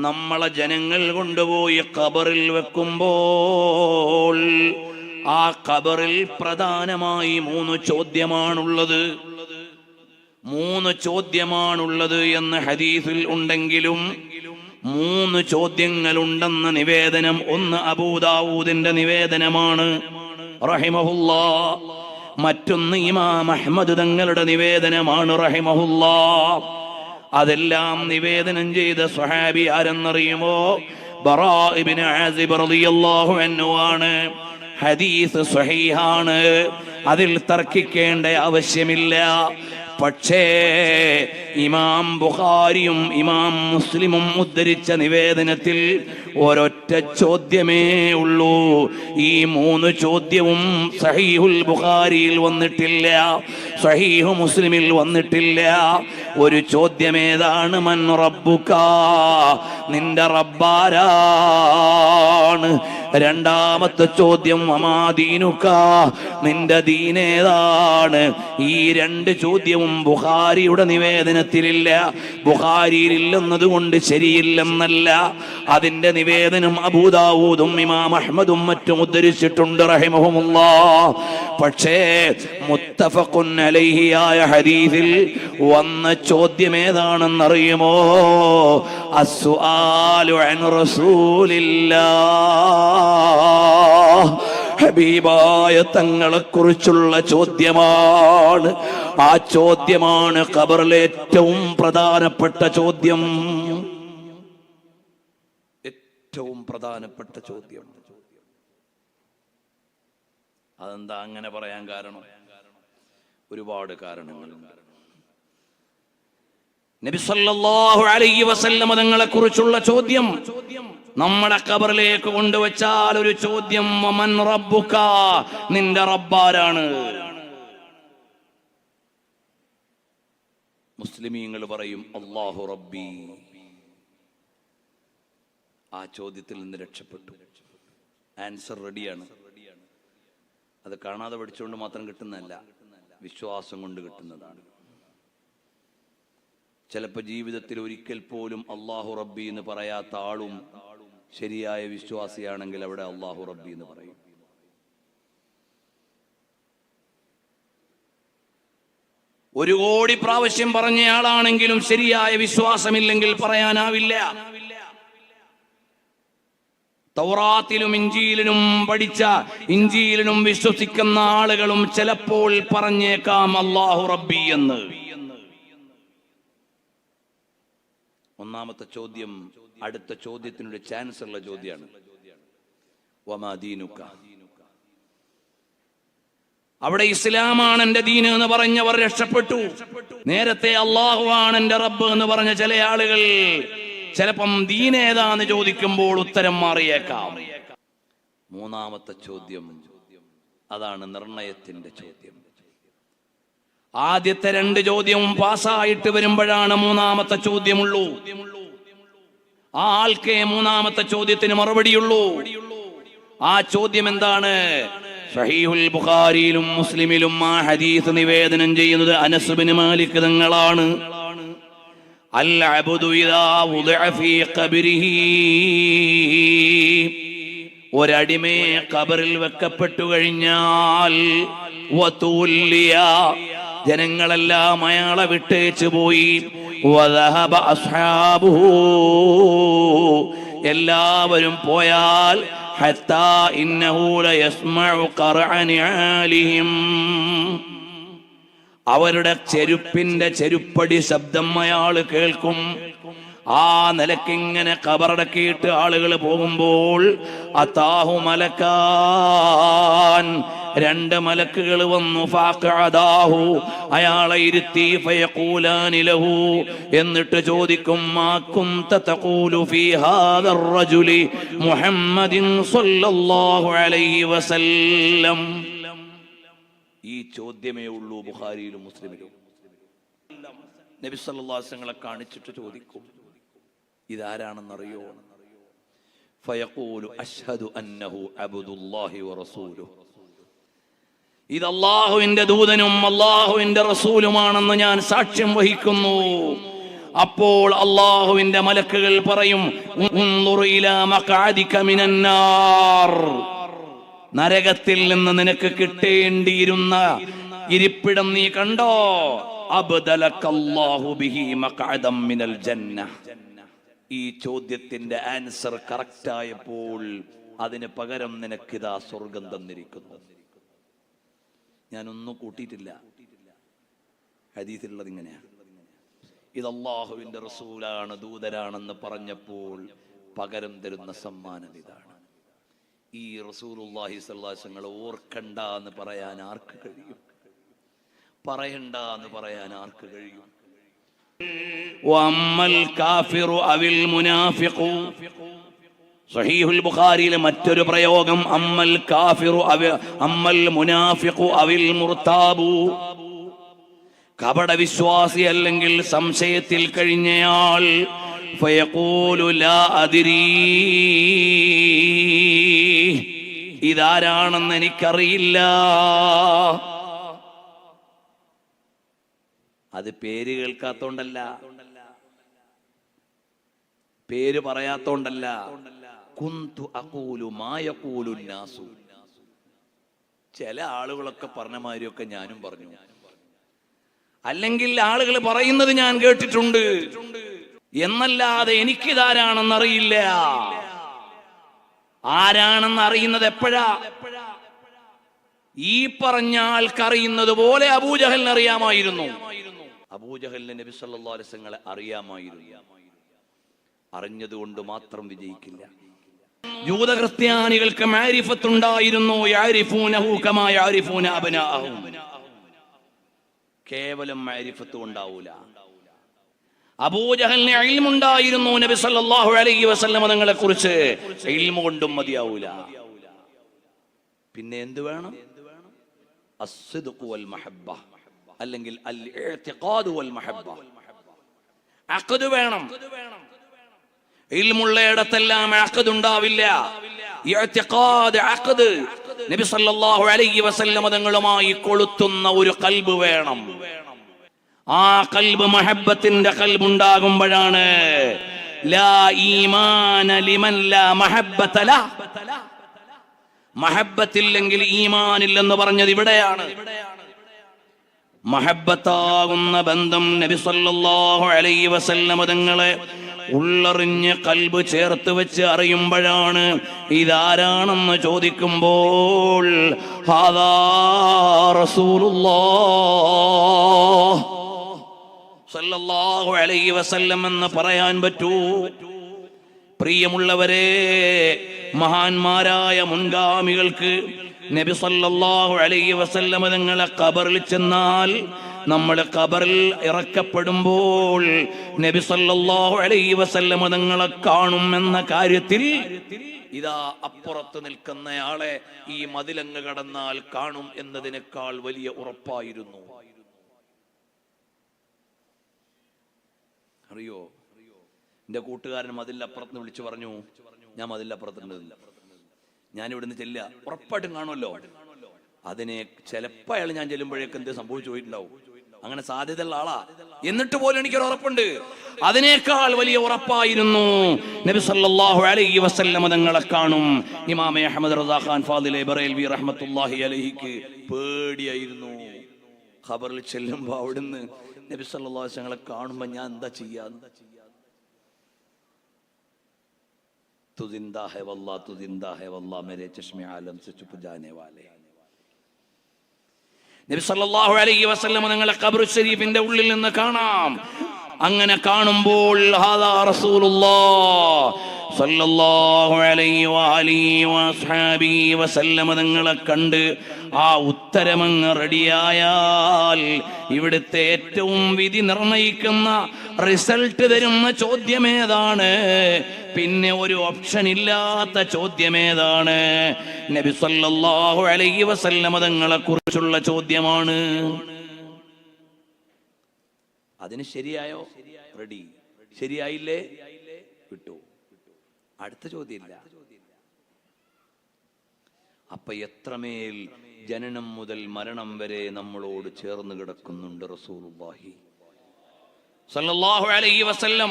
നമ്മളെ ജനങ്ങൾ കൊണ്ടുപോയി ഖബറിൽ വെക്കുമ്പോൾ ആ ഖബറിൽ പ്രധാനമായി 3 ചോദ്യമാണുള്ളത്. 3 ചോദ്യമാണുള്ളത് എന്ന് ഹദീസിൽ ഉണ്ടെങ്കിലും 3 ചോദ്യങ്ങളുണ്ടെന്ന നിവേദനം ഒന്ന് അബൂദാവൂദിന്റെ നിവേദനമാണ് റഹിമഹുല്ലാഹ്. മറ്റൊന്ന് ഇമാം അഹ്മദ് തങ്ങളുടെ നിവേദനമാണ് റഹിമഹുല്ലാഹ്. അതെല്ലാം നിവേദനം ചെയ്ത സ്വഹാബി ആരെന്നറിയുമോ? ബറാ ഇബ്നു ആസിബ് റളിയല്ലാഹു അൻഹു ആണ്. ഹദീസ് സ്വഹീഹാണ്, അതിൽ തർക്കിക്കേണ്ട ആവശ്യമില്ല. പക്ഷേ ഇമാം ബുഖാരിയും ഇമാം മുസ്ലിമും ഉദ്ധരിച്ച നിവേദനത്തിൽ ഒരൊറ്റ ചോദ്യമേ ഉള്ളൂ. ഈ 3 ചോദ്യവും സഹീഹുൽ ബുഖാരിയിൽ വന്നിട്ടില്ല, സഹീഹു മുസ്ലിമിൽ വന്നിട്ടില്ല. ഒരു ചോദ്യമേതാണ്? മൻ റബ്ബുക, നിന്റെ റബ്ബാരാണ്. രണ്ടാമത്തെ ചോദ്യം വമാ ദീനുക, നിന്റെ ദീനേതാണ്. ഈ 2 ചോദ്യവും ബുഖാരിയുടെ നിവേദനത്തിലില്ല. ബുഖാരിയിൽ ഇല്ലെന്നതുകൊണ്ട് ശരിയില്ലെന്നല്ല, അതിന്റെ നിവേദനം അബൂദാവൂദും ഇമാം അഹ്മദും മറ്റും ഉദ്ധരിച്ചിട്ടുണ്ട് റഹിമഹുമുല്ലാഹ്. പക്ഷേ മുത്തഫഖുൻ അലൈഹി ആയ ഹദീസിൽ വന്ന ചോദ്യം ഏതാണെന്നറിയുമോ? അസ്സുആലു അൻ റസൂലില്ലാഹ്, ഹബീബായ തങ്ങളെ കുറിച്ചുള്ള ചോദ്യമാണ്. ആ ചോദ്യമാണ് ഖബറിലെ ഏറ്റവും പ്രധാനപ്പെട്ട ചോദ്യം. ഏറ്റവും പ്രധാനപ്പെട്ട ചോദ്യം. അതെന്താ അങ്ങനെ പറയാൻ കാരണം? ഒരുപാട് കാരണങ്ങളുണ്ട്. നബി സല്ലല്ലാഹു അലൈഹി വസല്ലം തങ്ങളെ കുറിച്ചുള്ള ചോദ്യം നമ്മുടെ ഖബറിലേക്ക് കൊണ്ടുവച്ചാൽ ഒരു ചോദ്യം, വമൻ റബ്ബുക, നിന്റെ റബ്ബാരാണ്. മുസ്ലിമീങ്ങൾ പറയും അല്ലാഹു റബ്ബി. ആ ചോദ്യത്തിൽ നിന്ന് രക്ഷപ്പെട്ടു. ആൻസർ റെഡിയാണ്. അത് കാണാതെ പഠിച്ചുകൊണ്ട് മാത്രം കിട്ടുന്നതല്ല, വിശ്വാസം കൊണ്ട് കിട്ടുന്നതാണ്. ചിലപ്പോൾ ജീവിതത്തിൽ ഒരിക്കൽ പോലും അല്ലാഹു റബ്ബി എന്ന് പറയാത്ത ആളും ശരിയായ വിശ്വാസിയാണെങ്കിൽ അവിടെ അല്ലാഹു റബ്ബി എന്ന് പറയും. ഒരു കോടി പ്രാവശ്യം പറഞ്ഞയാളാണെങ്കിലും ശരിയായ വിശ്വാസമില്ലെങ്കിൽ പറയാനാവില്ല. തൗറാത്തിലും ഇഞ്ചീലിലും പഠിച്ച, ഇഞ്ചീലിലും വിശ്വസിക്കുന്ന ആളുകളും ചിലപ്പോൾ പറഞ്ഞേക്കാം അല്ലാഹു റബ്ബി എന്ന്. ഒന്നാമത്തെ ചോദ്യം അടുത്ത ചോദ്യത്തിനൊരു ചാൻസ് ഉള്ള ചോദ്യമാണ്. വമാ ദീനുക, അവിടെ ഇസ്ലാമാണ് എന്റെ ദീന് എന്ന് പറഞ്ഞവർ രക്ഷപ്പെട്ടു. നേരത്തെ അല്ലാഹു ആണ് എന്റെ റബ്ബ് എന്ന് പറഞ്ഞ ചില ആളുകൾ ചിലപ്പം ദീൻ ഏതാന്ന് ചോദിക്കുമ്പോൾ ഉത്തരം മാറിയേക്കാം. മൂന്നാമത്തെ ചോദ്യം, അതാണ് നിർണയത്തിന്റെ ചോദ്യം. ആദ്യത്തെ 2 ചോദ്യവും പാസ്സായിട്ട് വരുമ്പോഴാണ് മൂന്നാമത്തെ ചോദ്യമുള്ളൂ. ആ ആൾക്കേ മൂന്നാമത്തെ ചോദ്യത്തിന് മറുപടിയുള്ളൂ. ആ ചോദ്യം എന്താണ്? സഹീഹുൽ ബുഖാരിയിലും മുസ്ലിമിലും ആ ഹദീസ് നിവേദനം ചെയ്യുന്നത് അനസ് ബിൻ മാലിക് തങ്ങളാണ്. അൽ അബ്ദു ഇദാ വുദിഅ ഫീ ഖബ്രിഹി, ഒരടിമയെ ഖബറിൽ വെക്കപ്പെട്ടു കഴിഞ്ഞാൽ വതുല്ലിയ, ജനങ്ങളെല്ലാം അയാളെ വിട്ടേച്ചു പോയി. വദഹബ അസ്ഹാബുഹു, എല്ലാവരും പോയാൽ ഹത്താ ഇന്നഹു ലയസ്മഉ ഖർഅ നിആലിഹിം, അവരുടെ ചെരുപ്പിന്റെ ചെരുപ്പടി ശബ്ദം അയാൾ കേൾക്കും. ആ നിലക്കിങ്ങനെ ഖബറടക്കിയിട്ട് ആളുകൾ പോകുമ്പോൾ അതാഹു മലക്കാൻ, 2 മലക്കുകൾ വന്നു. ഫഖഅദാഹു, അയാളെ ഇരുത്തി. ഫയഖൂലാനി ലഹു, എന്നിട്ട് ചോദിക്കും മാ കുന്ത തഖൂലു ഫീ ഹാദർ റജുലി മുഹമ്മദിൻ സ്വല്ലല്ലാഹു അലൈഹി വസല്ലം. ഈ ചോദ്യമേ ഉള്ളൂ ബുഖാരിയിലും മുസ്ലിമിലും. നബി സല്ലല്ലാഹു അലൈഹി വസല്ലം കാണിച്ചിട്ട് ചോദിക്കും, ഇതാരാണെന്നറിയോ? ഫയഖൂലു അശ്ഹദു അന്നഹു അബ്ദുല്ലാഹി വറസൂലുഹു, ഇത് അല്ലാഹുവിന്റെ ദൂതനും അല്ലാഹുവിന്റെ റസൂലുമാണെന്ന് ഞാൻ സാക്ഷ്യം വഹിക്കുന്നു. അപ്പോൾ അല്ലാഹുവിന്റെ മലക്കുകൾ പറയും, ഉൻദുർ ഇലാ മഖഅദിക മിനൻ നാർ, നരകത്തിൽ നിന്ന് നിനക്ക് കിട്ടേണ്ടിയിരുന്ന ഇരിപ്പിടം നീ കണ്ടോ? അബ്ദലകല്ലാഹു ബിഹി മഖഅദം മിനൽ ജന്ന. ഈ ചോദ്യത്തിന്റെ ആൻസർ കറക്റ്റ് ആയപ്പോൾ അതിന് പകരം നിനക്കിതാ സ്വർഗം തന്നിരിക്കുന്നു. ഞാനൊന്നും കൂട്ടിയിട്ടില്ല. ഹദീസിലുള്ളത് ഇങ്ങനെയാണ്. ഇത് അല്ലാഹുവിന്റെ റസൂലാണ്, ദൂതരാണെന്ന് പറഞ്ഞപ്പോൾ പകരം തരുന്ന സമ്മാനം ഇതാണ്. ഈ റസൂലുള്ളാഹി സ്വല്ലല്ലാഹു അലൈഹി വസല്ലം ഓർക്കണ്ട എന്ന് പറയാൻ ആർക്ക് കഴിയും? പറയണ്ട എന്ന് പറയാൻ ആർക്ക് കഴിയും? വഅമ്മൽ കാഫിറു അവിൽ മുനാഫിഖു, സഹീഹുൽ ബുഖാരിയിലെ മറ്റൊരു പ്രയോഗം, അമ്മൽ കാഫിറു അമ്മൽ മുനാഫിഖു അവിൽ മുർതാബു, കപട വിശ്വാസി അല്ലെങ്കിൽ സംശയത്തിൽ കഴിഞ്ഞയാൾ, ഫയഖൂലു ലാ അദ്രീ, ഇതാരാണെന്ന് എനിക്കറിയില്ല. അത് പേര് കേൾക്കാത്തോണ്ടല്ല, പേര് പറയാത്തോണ്ടല്ല. കുന്തു അഖൂലു മാ യഖൂലു നാസു, ചില ആളുകളൊക്കെ പറഞ്ഞ മാതിരിയൊക്കെ ഞാനും പറഞ്ഞു, അല്ലെങ്കിൽ ആളുകൾ പറയുന്നത് ഞാൻ കേട്ടിട്ടുണ്ട് എന്നല്ലാതെ എനിക്കിതാരാണെന്നറിയില്ല. ആരാണെന്ന് അറിയുന്നത് എപ്പോഴാ? ഈ പറഞ്ഞ ആൾക്കറിയുന്നത് പോലെ അബൂജഹലിന് അറിയാമായിരുന്നു. അബൂജഹലിന് നബി സല്ലല്ലാഹു അലൈഹി വസല്ലം അറിയാമായിരുന്നു. അറിഞ്ഞതുകൊണ്ട് മാത്രം വിജയിക്കില്ല. ജൂത ക്രിസ്ത്യാനികൾക്ക് മാരിഫത്ത് ഉണ്ടായിരുന്നു. യഅരിഫൂനഹു കമാ യഅരിഫൂന അബ്നാഅഹും. കേവലം മാരിഫത്ത് ഉണ്ടാവൂല. അബൂജഹലിന് ഇൽമുണ്ടായിരുന്നു നബി സല്ലല്ലാഹു അലൈഹി വസല്ലം തങ്ങളെ കുറിച്ച്. ഇൽമു കൊണ്ടും മതിയാവൂല. പിന്നെ എന്ത് വേണം? അസ്സിദ്ഖു വൽ മഹബ്ബ, അല്ലെങ്കിൽ അൽ ഇഅ്തിഖാദു വൽ മഹബ്ബ. അഖദ് വേണം. ഇൽമുള്ളയിടത്തെല്ലാം അഖദ് ഉണ്ടാവില്ല. ഇഅ്തിഖാദ്, അഖദ്, നബി സല്ലല്ലാഹു അലൈഹി വസല്ലം തങ്ങളുമായി കൊളുത്തുന്ന ഒരു ഖൽബ് വേണം. ആ ഖൽബ് മഹബ്ബത്തിന്റെ ഖൽബ് ഉണ്ടാകുമ്പോഴാണ് ലാ ഈമാന ലിമൻ ലാ മഹബ്ബത ലഹ. മഹബ്ബത്തില്ലെങ്കിൽ ഈമാനില്ലെന്ന് പറഞ്ഞത് ഇവിടെയാണ്. മഹബ്ബത്താകുന്ന ബന്ധം നബി സല്ലല്ലാഹു അലൈഹി വസല്ലം തങ്ങളെ ഉള്ളറിഞ്ഞ് ഖൽബ് ചേർത്ത് വെച്ച് അറിയുമ്പോഴാണ് ഇതാരാണെന്ന് ചോദിക്കുമ്പോൾ ഹാദാ റസൂലുള്ളാഹ് സല്ലല്ലാഹു അലൈഹി വസല്ലം എന്ന് പറയാൻ പറ്റൂ. പ്രിയമുള്ളവരെ, മഹാന്മാരായ മുൻഗാമികൾക്ക് നബി സല്ലല്ലാഹു അലൈഹി വസല്ലം തങ്ങളെ ഖബറിൽ ചെന്നാൽ, നമ്മൾ ഖബറിൽ ഇറക്കപ്പെടുമ്പോൾ നബി സല്ലല്ലാഹു അലൈഹി വസല്ലം തങ്ങളെ കാണും എന്ന കാര്യത്തിൽ ഇതാ അപ്പുറത്ത് നിൽക്കുന്നയാളെ ഈ മതിലങ്ങ് കടന്നാൽ കാണും എന്നതിനേക്കാൾ വലിയ ഉറപ്പായിരുന്നു. അറിയോ, എന്റെ കൂട്ടുകാരൻ മതിലപ്പുറത്ത് വിളിച്ചു പറഞ്ഞു, ഞാൻ മതിലപ്പുറത്തുണ്ട്, ഞാൻ ഇവിടുന്ന് ചെല്ലുക, ഉറപ്പായിട്ടും കാണുമല്ലോ. അതിനെ ചിലപ്പോൾ അയാൾ ഞാൻ ചെല്ലുമ്പോഴേക്ക് എന്ത് സംഭവിച്ചു പോയിട്ടുണ്ടാവും. അങ്ങനെ സാധ്യതയുള്ള ആളാ. എന്നിട്ട് പോലും എനിക്കൊരു ഉറപ്പുണ്ട്. അതിനേക്കാൾ വലിയ ഉറപ്പായിരുന്നു നബി സല്ലല്ലാഹു അലൈഹി വസല്ലം തങ്ങളെ കാണും. ഇമാം അഹ്മദ് റസാ ഖാൻ ഫാദിലെ ബറേൽവി റഹ്മത്തുള്ളാഹി അലൈഹിക്ക് പേടിയായിരുന്നു. ഖബറിൽ ചെല്ലുമ്പോൾ അവിടുന്ന് നബി സല്ലല്ലാഹു അലൈഹി വസല്ലം കാണുമ്പോൾ ഞാൻ എന്താ ചെയ്യാന്ന്. तू जिंदा है वल्लाह, तू जिंदा है वल्लाह, मेरे चश्मे आलम से छुप जाने वाले. നബി സല്ലല്ലാഹു അലൈഹി വസല്ലം തങ്ങളെ ഖബർ ശരീഫിന്റെ ഉള്ളിൽ നിന്ന് കാണാം. അങ്ങനെ കാണുമ്പോൾ ഹാദാ റസൂലുള്ളാഹ് സല്ലല്ലാഹു അലൈഹി വഅലിഹി വഅസ്ഹാബിഹി വസല്ലം തങ്ങളെ കണ്ട് ആ ഉത്തരമങ്ങ് റെഡിയായാൽ ഇവിടുത്തെ ഏറ്റവും വിധി നിർണയിക്കുന്ന റിസൾട്ട് തരുന്ന ചോദ്യമേതാണ്? പിന്നെ ഒരു ഓപ്ഷൻ ഇല്ലാത്ത ചോദ്യമേതാണ്? നബി സല്ലല്ലാഹു അലൈഹി വസല്ലം തങ്ങളെ കുറിച്ചുള്ള ചോദ്യമാണ്. അതിന് ശരിയായോ? റെഡി. ശരിയായില്ലേ? വിട്ടു. അടുത്ത ചോദ്യമില്ല. അപ്പൊ എത്രമേൽ ജനനം മുതൽ മരണം വരെ നമ്മളോട് ചേർന്ന് കിടക്കുന്നുണ്ട് റസൂലുള്ളാഹി സല്ലല്ലാഹു അലൈഹി വസല്ലം